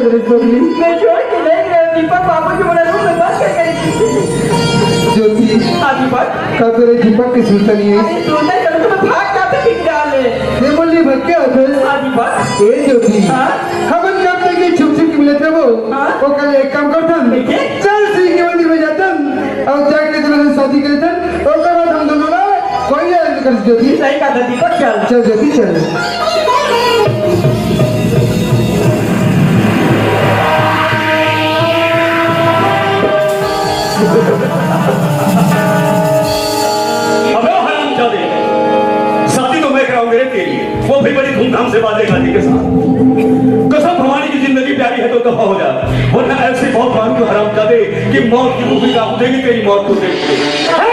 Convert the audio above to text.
चल रही बबली? मैं छोड़ के नहीं गया दीपक बाबू की बोला रूम में बंद कर करी ज्योति हाँ दीपक का तेरे दीपक की सुनता नहीं है? अरे सुनना ही करो तो मैं भाग जाते ठीक डाले ये बोली भग के आता है। हाँ दीपक ए ज्योति हाँ हम कब तक ये छुप छुप के मिलते वो हाँ? वो कल एक काम करता ठीक है। चल सिंह के मंदिर में जाता और जाके दोनों से शादी करता और उसके बाद हम दोनों ना कोई याद कर ज्योति। सही कहा था दीपक चल चल ज्योति चल। अबे हरामजादे, शादी तो मैं कराऊंगा रे तेरी, वो भी बड़ी धूमधाम से बातें गाने के साथ। कसम भवानी की जिंदगी प्यारी है तो दफा हो जा, वरना ऐसे बहुत मांग हरामजादे कि मौत की भूमिका देगी तेरी मौत को देख के।